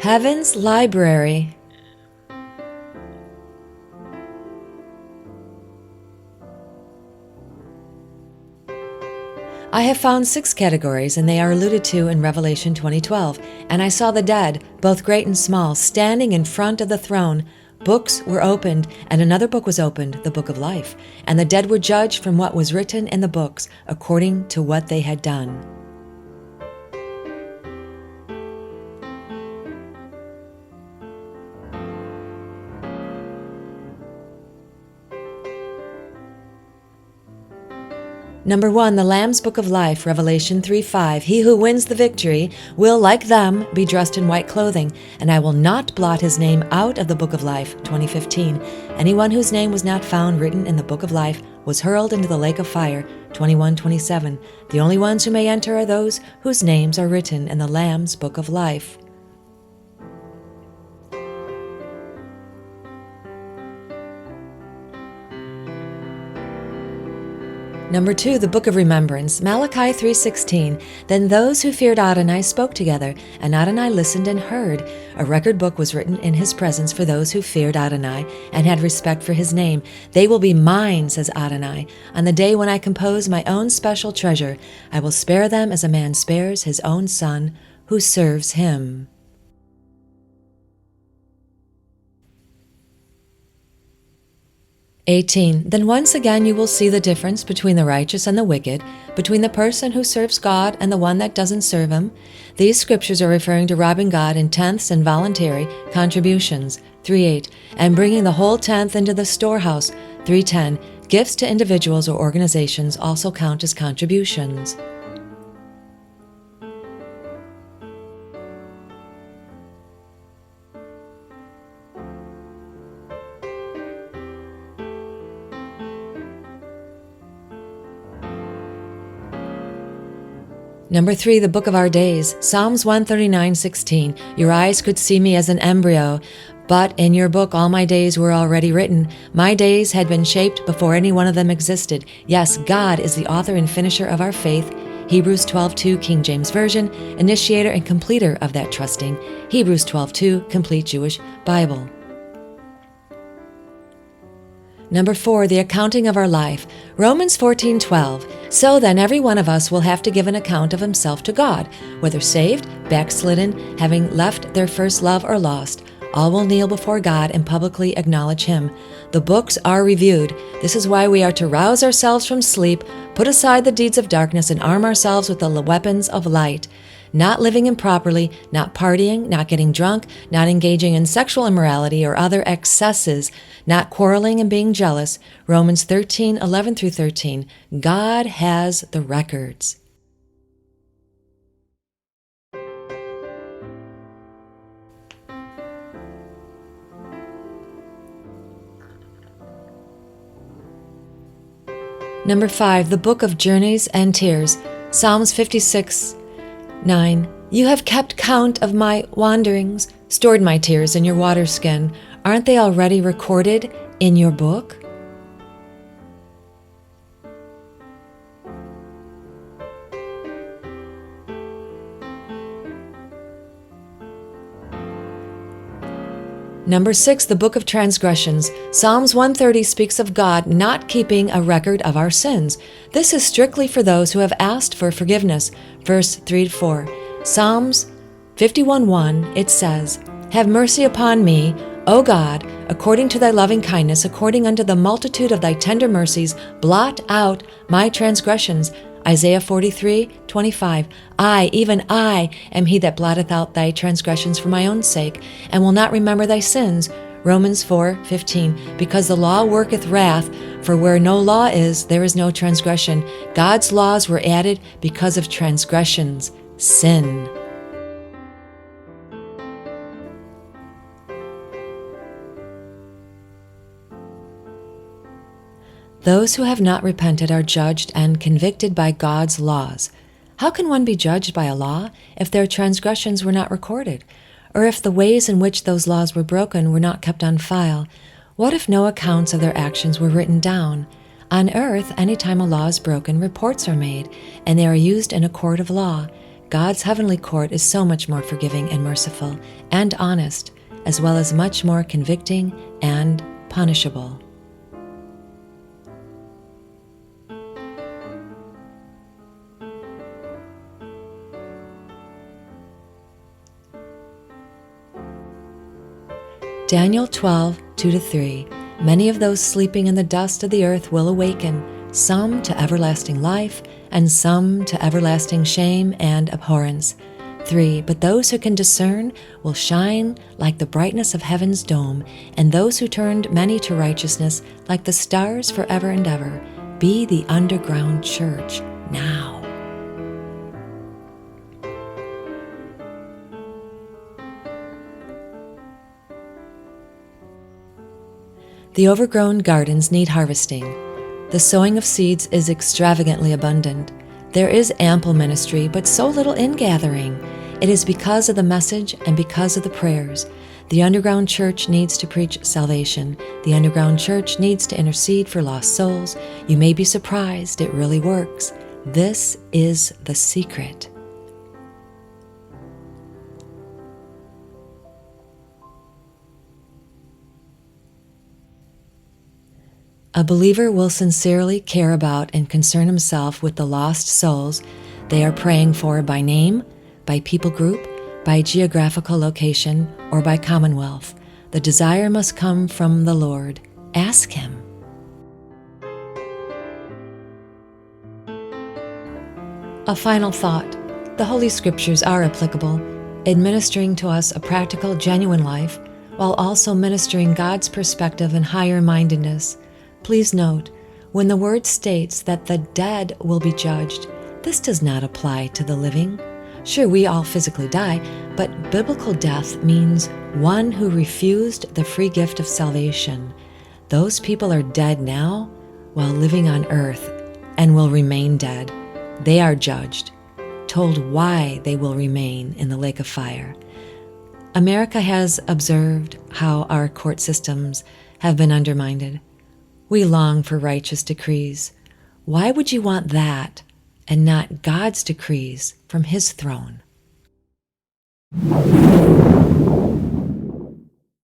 Heaven's Library. I have found 6 categories, and they are alluded to in Revelation 20:12. And I saw the dead, both great and small, standing in front of the throne. Books were opened, and another book was opened, the book of life. And the dead were judged from what was written in the books, according to what they had done. Number 1, the Lamb's Book of Life, Revelation 3:5. He who wins the victory will, like them, be dressed in white clothing, and I will not blot his name out of the Book of Life, 2015. Anyone whose name was not found written in the Book of Life was hurled into the lake of fire, 21:27. The only ones who may enter are those whose names are written in the Lamb's Book of Life. Number 2, the Book of Remembrance, Malachi 3:16. Then those who feared Adonai spoke together, and Adonai listened and heard. A record book was written in his presence for those who feared Adonai and had respect for his name. They will be mine, says Adonai. On the day when I compose my own special treasure, I will spare them as a man spares his own son who serves him. Then once again you will see the difference between the righteous and the wicked, between the person who serves God and the one that doesn't serve him. These scriptures are referring to robbing God in tenths and voluntary contributions, 3:8, and bringing the whole tenth into the storehouse, 3:10. Gifts to individuals or organizations also count as contributions. Number 3, the Book of Our Days, Psalms 139:16. Your eyes could see me as an embryo, but in your book all my days were already written. My days had been shaped before any one of them existed. Yes, God is the author and finisher of our faith. Hebrews 12:2, King James Version, initiator and completer of that trusting. Hebrews 12:2, Complete Jewish Bible. Number 4, the accounting of our life, Romans 14:12. So then every one of us will have to give an account of himself to God, whether saved, backslidden, having left their first love, or lost. All will kneel before God and publicly acknowledge him. The books are reviewed. This is why we are to rouse ourselves from sleep, put aside the deeds of darkness, and arm ourselves with the weapons of light. Not living improperly, not partying, not getting drunk, not engaging in sexual immorality or other excesses, not quarreling and being jealous. Romans 13:11-13. God has the records. Number 5, the Book of Journeys and Tears, Psalms 56:9. You have kept count of my wanderings, stored my tears in your water skin. Aren't they already recorded in your book? Number 6, the Book of Transgressions. Psalms 130 speaks of God not keeping a record of our sins. This is strictly for those who have asked for forgiveness. Verse 3-4. Psalms 51:1, it says, Have mercy upon me, O God, according to thy loving kindness, according unto the multitude of thy tender mercies, blot out my transgressions. Isaiah 43:25. I, even I, am he that blotteth out thy transgressions for my own sake, and will not remember thy sins. Romans 4:15. Because the law worketh wrath, for where no law is, there is no transgression. God's laws were added because of transgressions, sin. Those who have not repented are judged and convicted by God's laws. How can one be judged by a law if their transgressions were not recorded, or if the ways in which those laws were broken were not kept on file? What if no accounts of their actions were written down? On earth, any time a law is broken, reports are made, and they are used in a court of law. God's heavenly court is so much more forgiving and merciful and honest, as well as much more convicting and punishable. Daniel 12:2-3. Many of those sleeping in the dust of the earth will awaken, some to everlasting life, and some to everlasting shame and abhorrence. 3. But those who can discern will shine like the brightness of heaven's dome, and those who turned many to righteousness like the stars forever and ever. Be the underground church now. The overgrown gardens need harvesting. The sowing of seeds is extravagantly abundant. There is ample ministry, but so little ingathering. It is because of the message and because of the prayers. The underground church needs to preach salvation. The underground church needs to intercede for lost souls. You may be surprised, it really works. This is the secret. A believer will sincerely care about and concern himself with the lost souls they are praying for by name, by people group, by geographical location, or by commonwealth. The desire must come from the Lord. Ask Him. A final thought. The Holy Scriptures are applicable, administering to us a practical, genuine life, while also ministering God's perspective and higher mindedness. Please note, when the word states that the dead will be judged, this does not apply to the living. Sure, we all physically die, but biblical death means one who refused the free gift of salvation. Those people are dead now while living on earth and will remain dead. They are judged, told why they will remain in the lake of fire. America has observed how our court systems have been undermined. We long for righteous decrees. Why would you want that and not God's decrees from His throne?